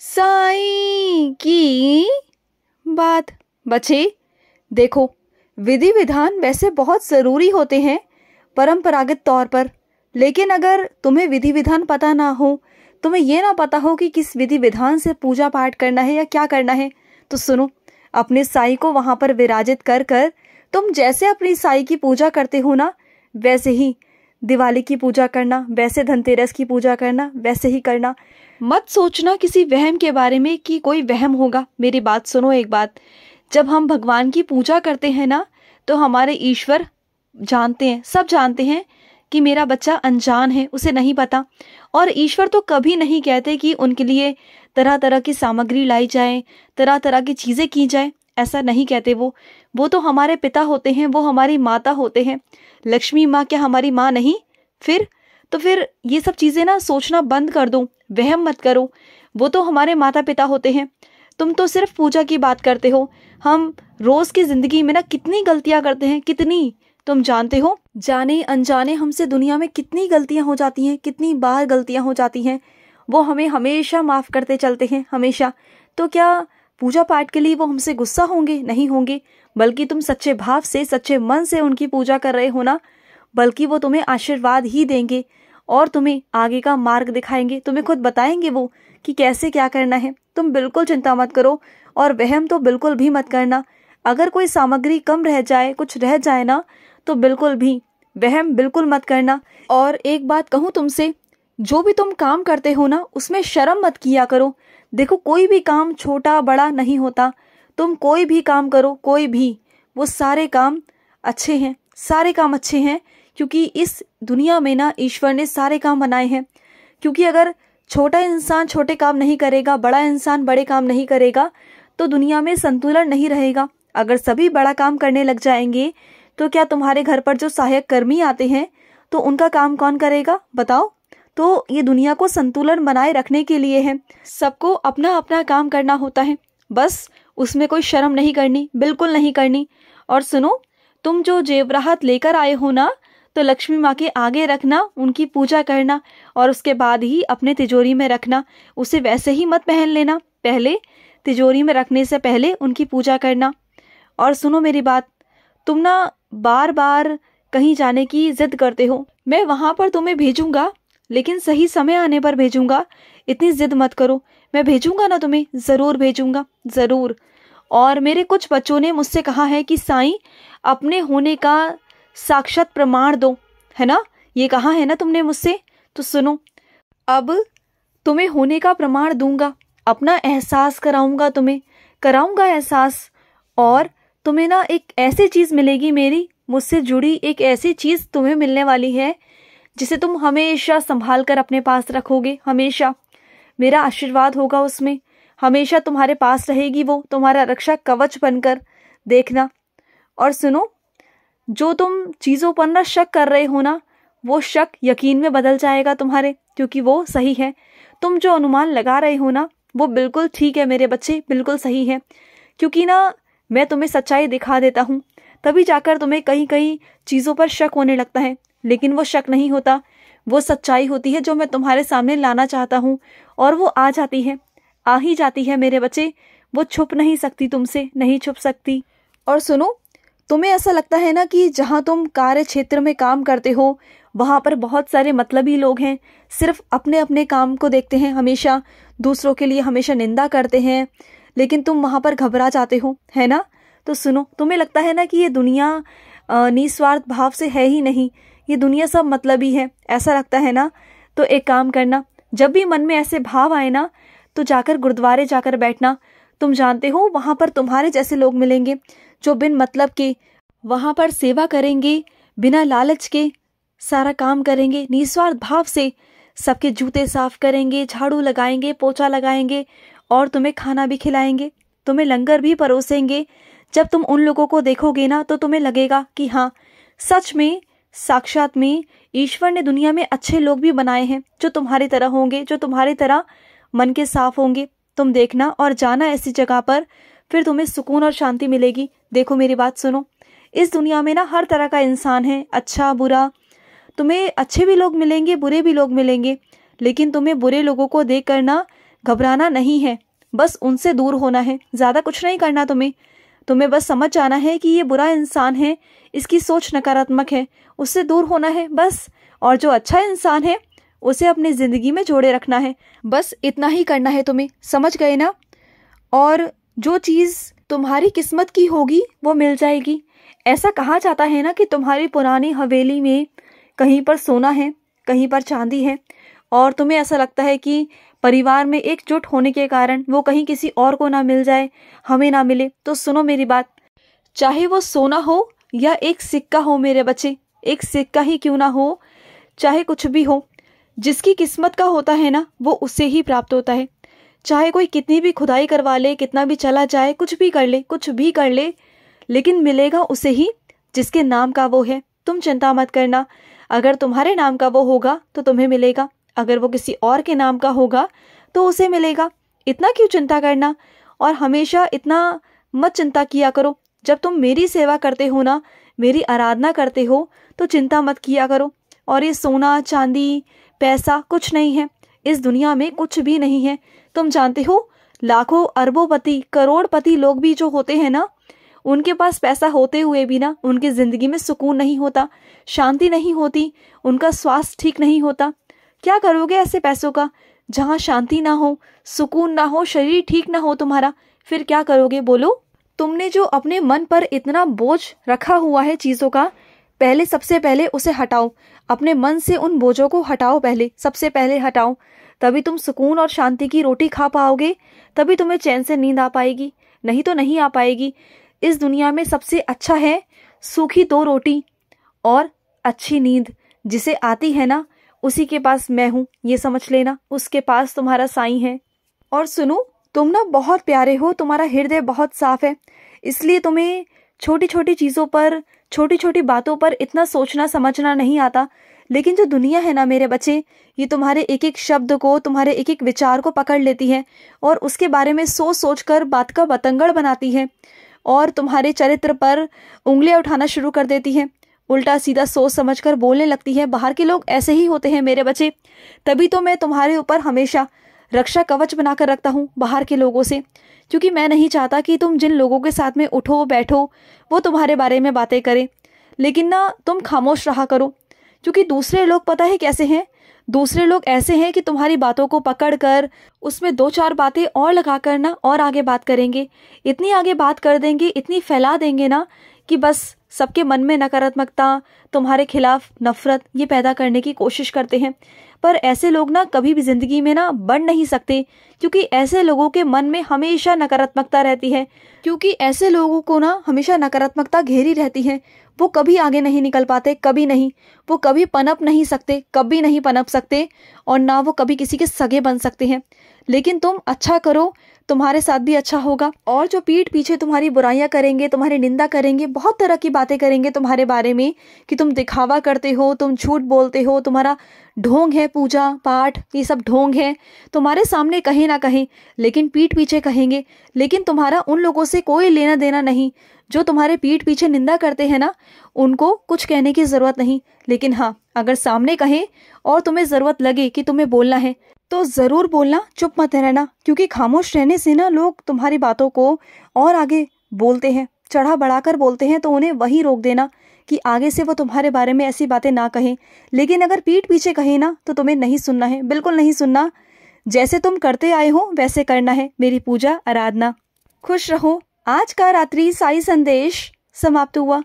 साईं की बात। बच्चे देखो, विधि विधान वैसे बहुत ज़रूरी होते हैं परंपरागत तौर पर, लेकिन अगर तुम्हें विधि विधान पता ना हो, तुम्हें ये ना पता हो कि किस विधि विधान से पूजा पाठ करना है या क्या करना है, तो सुनो, अपने साईं को वहाँ पर विराजित कर कर तुम जैसे अपनी साईं की पूजा करते हो ना, वैसे ही दिवाली की पूजा करना, वैसे धनतेरस की पूजा करना, वैसे ही करना। मत सोचना किसी वहम के बारे में कि कोई वहम होगा। मेरी बात सुनो एक बात, जब हम भगवान की पूजा करते हैं ना, तो हमारे ईश्वर जानते हैं, सब जानते हैं कि मेरा बच्चा अनजान है, उसे नहीं पता। और ईश्वर तो कभी नहीं कहते कि उनके लिए तरह तरह की सामग्री लाई जाए, तरह तरह की चीज़ें की जाए, ऐसा नहीं कहते। वो तो हमारे पिता होते हैं, वो हमारी माता होते हैं। लक्ष्मी माँ क्या हमारी माँ नहीं? फिर ये सब चीज़ें ना सोचना बंद कर दो, वहम मत करो। वो तो हमारे माता पिता होते हैं। तुम तो सिर्फ पूजा की बात करते हो। हम रोज़ की ज़िंदगी में ना कितनी गलतियाँ करते हैं, कितनी, तुम जानते हो, जाने अनजाने हमसे दुनिया में कितनी गलतियाँ हो जाती हैं, कितनी बार गलतियाँ हो जाती हैं। वो हमें हमेशा माफ़ करते चलते हैं, हमेशा। तो क्या पूजा पाठ के लिए वो हमसे गुस्सा होंगे? नहीं होंगे, बल्कि तुम सच्चे भाव से, सच्चे मन से उनकी पूजा कर रहे हो ना, बल्कि वो तुम्हें आशीर्वाद ही देंगे और तुम्हें आगे का मार्ग दिखाएंगे, तुम्हें खुद बताएंगे वो कि कैसे क्या करना है। तुम बिल्कुल चिंता मत करो और वहम तो बिल्कुल भी मत करना। अगर कोई सामग्री कम रह जाए, कुछ रह जाए ना, तो बिल्कुल भी वहम बिल्कुल मत करना। और एक बात कहूँ तुमसे, जो भी तुम काम करते हो ना, उसमें शर्म मत किया करो। देखो, कोई भी काम छोटा बड़ा नहीं होता। तुम कोई भी काम करो, कोई भी, वो सारे काम अच्छे हैं, सारे काम अच्छे हैं, क्योंकि इस दुनिया में ना ईश्वर ने सारे काम बनाए हैं। क्योंकि अगर छोटा इंसान छोटे काम नहीं करेगा, बड़ा इंसान बड़े काम नहीं करेगा, तो दुनिया में संतुलन नहीं रहेगा। अगर सभी बड़ा काम करने लग जाएंगे, तो क्या तुम्हारे घर पर जो सहायक कर्मी आते हैं, तो उनका काम कौन करेगा, बताओ? तो ये दुनिया को संतुलन बनाए रखने के लिए है। सबको अपना अपना काम करना होता है, बस उसमें कोई शर्म नहीं करनी, बिल्कुल नहीं करनी। और सुनो, तुम जो जेवरात लेकर आए हो ना, तो लक्ष्मी माँ के आगे रखना, उनकी पूजा करना, और उसके बाद ही अपने तिजोरी में रखना। उसे वैसे ही मत पहन लेना, पहले तिजोरी में रखने से पहले उनकी पूजा करना। और सुनो मेरी बात, तुम ना बार बार कहीं जाने की जिद करते हो। मैं वहाँ पर तुम्हें भेजूंगा, लेकिन सही समय आने पर भेजूंगा, इतनी जिद मत करो। मैं भेजूंगा ना तुम्हें, ज़रूर भेजूंगा, ज़रूर। और मेरे कुछ बच्चों ने मुझसे कहा है कि साईं, अपने होने का साक्षात प्रमाण दो, है ना, ये कहा है ना तुमने मुझसे। तो सुनो, अब तुम्हें होने का प्रमाण दूंगा, अपना एहसास कराऊंगा, तुम्हें कराऊंगा एहसास। और तुम्हें ना एक ऐसी चीज़ मिलेगी, मेरी मुझसे जुड़ी एक ऐसी चीज़ तुम्हें मिलने वाली है, जिसे तुम हमेशा संभाल कर अपने पास रखोगे। हमेशा मेरा आशीर्वाद होगा उसमें, हमेशा तुम्हारे पास रहेगी वो, तुम्हारा रक्षा कवच बनकर, देखना। और सुनो, जो तुम चीज़ों पर ना शक कर रहे हो ना, वो शक यकीन में बदल जाएगा तुम्हारे, क्योंकि वो सही है। तुम जो अनुमान लगा रहे हो ना, वो बिल्कुल ठीक है मेरे बच्चे, बिल्कुल सही है। क्योंकि ना मैं तुम्हें सच्चाई दिखा देता हूँ, तभी जाकर तुम्हें कहीं कहीं चीज़ों पर शक होने लगता है, लेकिन वो शक नहीं होता, वो सच्चाई होती है जो मैं तुम्हारे सामने लाना चाहता हूँ। और वो आ जाती है, आ ही जाती है मेरे बच्चे, वो छुप नहीं सकती, तुमसे नहीं छुप सकती। और सुनो, तुम्हें ऐसा लगता है ना कि जहाँ तुम कार्य क्षेत्र में काम करते हो, वहाँ पर बहुत सारे मतलबी लोग हैं, सिर्फ अपने अपने काम को देखते हैं, हमेशा दूसरों के लिए हमेशा निंदा करते हैं, लेकिन तुम वहाँ पर घबरा जाते हो, है ना। तो सुनो, तुम्हें लगता है ना कि ये दुनिया निस्वार्थ भाव से है ही नहीं, ये दुनिया सब मतलबी है, ऐसा लगता है ना। तो एक काम करना, जब भी मन में ऐसे भाव आए ना, तो जाकर गुरुद्वारे जाकर बैठना। तुम जानते हो, वहाँ पर तुम्हारे जैसे लोग मिलेंगे, जो बिन मतलब के वहाँ पर सेवा करेंगे, बिना लालच के सारा काम करेंगे, निस्वार्थ भाव से सबके जूते साफ करेंगे, झाड़ू लगाएंगे, पोछा लगाएंगे, और तुम्हें खाना भी खिलाएंगे, तुम्हें लंगर भी परोसेंगे। जब तुम उन लोगों को देखोगे ना, तो तुम्हें लगेगा कि हाँ, सच में साक्षात में ईश्वर ने दुनिया में अच्छे लोग भी बनाए हैं, जो तुम्हारी तरह होंगे, जो तुम्हारी तरह मन के साफ होंगे। तुम देखना और जाना ऐसी जगह पर, फिर तुम्हें सुकून और शांति मिलेगी। देखो मेरी बात सुनो, इस दुनिया में ना हर तरह का इंसान है, अच्छा बुरा। तुम्हें अच्छे भी लोग मिलेंगे, बुरे भी लोग मिलेंगे, लेकिन तुम्हें बुरे लोगों को देख कर ना घबराना नहीं है, बस उनसे दूर होना है, ज़्यादा कुछ नहीं करना तुम्हें बस समझ जाना है कि ये बुरा इंसान है, इसकी सोच नकारात्मक है, उससे दूर होना है बस। और जो अच्छा इंसान है उसे अपनी ज़िंदगी में जोड़े रखना है, बस इतना ही करना है तुम्हें, समझ गए ना? और जो चीज़ तुम्हारी किस्मत की होगी वो मिल जाएगी। ऐसा कहा जाता है ना कि तुम्हारी पुरानी हवेली में कहीं पर सोना है, कहीं पर चांदी है, और तुम्हें ऐसा लगता है कि परिवार में एकजुट होने के कारण वो कहीं किसी और को ना मिल जाए, हमें ना मिले। तो सुनो मेरी बात, चाहे वो सोना हो या एक सिक्का हो मेरे बच्चे, एक सिक्का ही क्यों ना हो, चाहे कुछ भी हो, जिसकी किस्मत का होता है ना वो उससे ही प्राप्त होता है। चाहे कोई कितनी भी खुदाई करवा ले, कितना भी चला जाए, कुछ भी कर ले, लेकिन मिलेगा उसे ही जिसके नाम का वो है। तुम चिंता मत करना, अगर तुम्हारे नाम का वो होगा तो तुम्हें मिलेगा, अगर वो किसी और के नाम का होगा तो उसे मिलेगा। इतना क्यों चिंता करना, और हमेशा इतना मत चिंता किया करो। जब तुम मेरी सेवा करते हो ना, मेरी आराधना करते हो, तो चिंता मत किया करो। और ये सोना चांदी पैसा कुछ नहीं है, इस दुनिया में कुछ भी नहीं है। तुम जानते हो, लाखों अरबोंपति करोड़पति लोग भी जो होते हैं ना, उनके पास पैसा होते हुए भी ना उनकी ज़िंदगी में सुकून नहीं होता, शांति नहीं होती, उनका स्वास्थ्य ठीक नहीं होता। क्या करोगे ऐसे पैसों का? जहाँ शांति ना हो, सुकून ना हो, शरीर ठीक ना हो तुम्हारा, फिर क्या करोगे बोलो? तुमने जो अपने मन पर इतना बोझ रखा हुआ है चीज़ों का, सबसे पहले उसे हटाओ। अपने मन से उन बोझों को हटाओ, सबसे पहले हटाओ। तभी तुम सुकून और शांति की रोटी खा पाओगे, तभी तुम्हें चैन से नींद आ पाएगी, नहीं तो नहीं आ पाएगी। इस दुनिया में सबसे अच्छा है सूखी 2 रोटी और अच्छी नींद। जिसे आती है ना, उसी के पास मैं हूँ, ये समझ लेना, उसके पास तुम्हारा साईं है। और सुनो, तुम ना बहुत प्यारे हो, तुम्हारा हृदय बहुत साफ है, इसलिए तुम्हें छोटी छोटी चीज़ों पर, छोटी छोटी बातों पर इतना सोचना समझना नहीं आता। लेकिन जो दुनिया है ना मेरे बच्चे, ये तुम्हारे एक एक शब्द को, तुम्हारे एक एक विचार को पकड़ लेती है और उसके बारे में सोच सोच कर बात का बतंगड़ बनाती है और तुम्हारे चरित्र पर उंगलियां उठाना शुरू कर देती है, उल्टा सीधा सोच समझकर बोलने लगती है। बाहर के लोग ऐसे ही होते हैं मेरे बच्चे, तभी तो मैं तुम्हारे ऊपर हमेशा रक्षा कवच बनाकर रखता हूँ बाहर के लोगों से, क्योंकि मैं नहीं चाहता कि तुम जिन लोगों के साथ में उठो बैठो वो तुम्हारे बारे में बातें करें। लेकिन ना तुम खामोश रहा करो, क्योंकि दूसरे लोग पता है कैसे हैं, दूसरे लोग ऐसे हैं कि तुम्हारी बातों को पकड़ कर उसमें 2-4 बातें और लगा कर ना और आगे बात करेंगे, इतनी आगे बात कर देंगे, इतनी फैला देंगे ना कि बस सबके मन में नकारात्मकता, तुम्हारे खिलाफ नफरत ये पैदा करने की कोशिश करते हैं। पर ऐसे लोग ना कभी भी जिंदगी में ना बढ़ नहीं सकते, क्योंकि ऐसे लोगों के मन में हमेशा नकारात्मकता रहती है, क्योंकि ऐसे लोगों को ना हमेशा नकारात्मकता घेरी रहती है। वो कभी आगे नहीं निकल पाते, कभी नहीं, वो कभी पनप नहीं सकते, कभी नहीं पनप सकते, और ना वो कभी किसी के सगे बन सकते हैं। लेकिन तुम अच्छा करो, तुम्हारे साथ भी अच्छा होगा। और जो पीठ पीछे तुम्हारी बुराइयां करेंगे, तुम्हारी निंदा करेंगे, बहुत तरह की बातें करेंगे तुम्हारे बारे में कि तुम दिखावा करते हो, तुम झूठ बोलते हो, तुम्हारा ढोंग है, पूजा पाठ ये सब ढोंग है, तुम्हारे सामने कहीं ना कहीं, लेकिन पीठ पीछे कहेंगे। लेकिन तुम्हारा उन लोगों से कोई लेना देना नहीं जो तुम्हारे पीठ पीछे निंदा करते हैं ना, उनको कुछ कहने की ज़रूरत नहीं। लेकिन हाँ, अगर सामने कहें और तुम्हें ज़रूरत लगे कि तुम्हें बोलना है तो ज़रूर बोलना, चुप मत रहना, क्योंकि खामोश रहने से ना लोग तुम्हारी बातों को और आगे बोलते हैं, चढ़ा बढ़ाकर बोलते हैं। तो उन्हें वही रोक देना कि आगे से वो तुम्हारे बारे में ऐसी बातें ना कहें। लेकिन अगर पीठ पीछे कहे ना तो तुम्हें नहीं सुनना है, बिल्कुल नहीं सुनना। जैसे तुम करते आए हो वैसे करना है, मेरी पूजा आराधना। खुश रहो। आज का रात्रि साई संदेश समाप्त हुआ।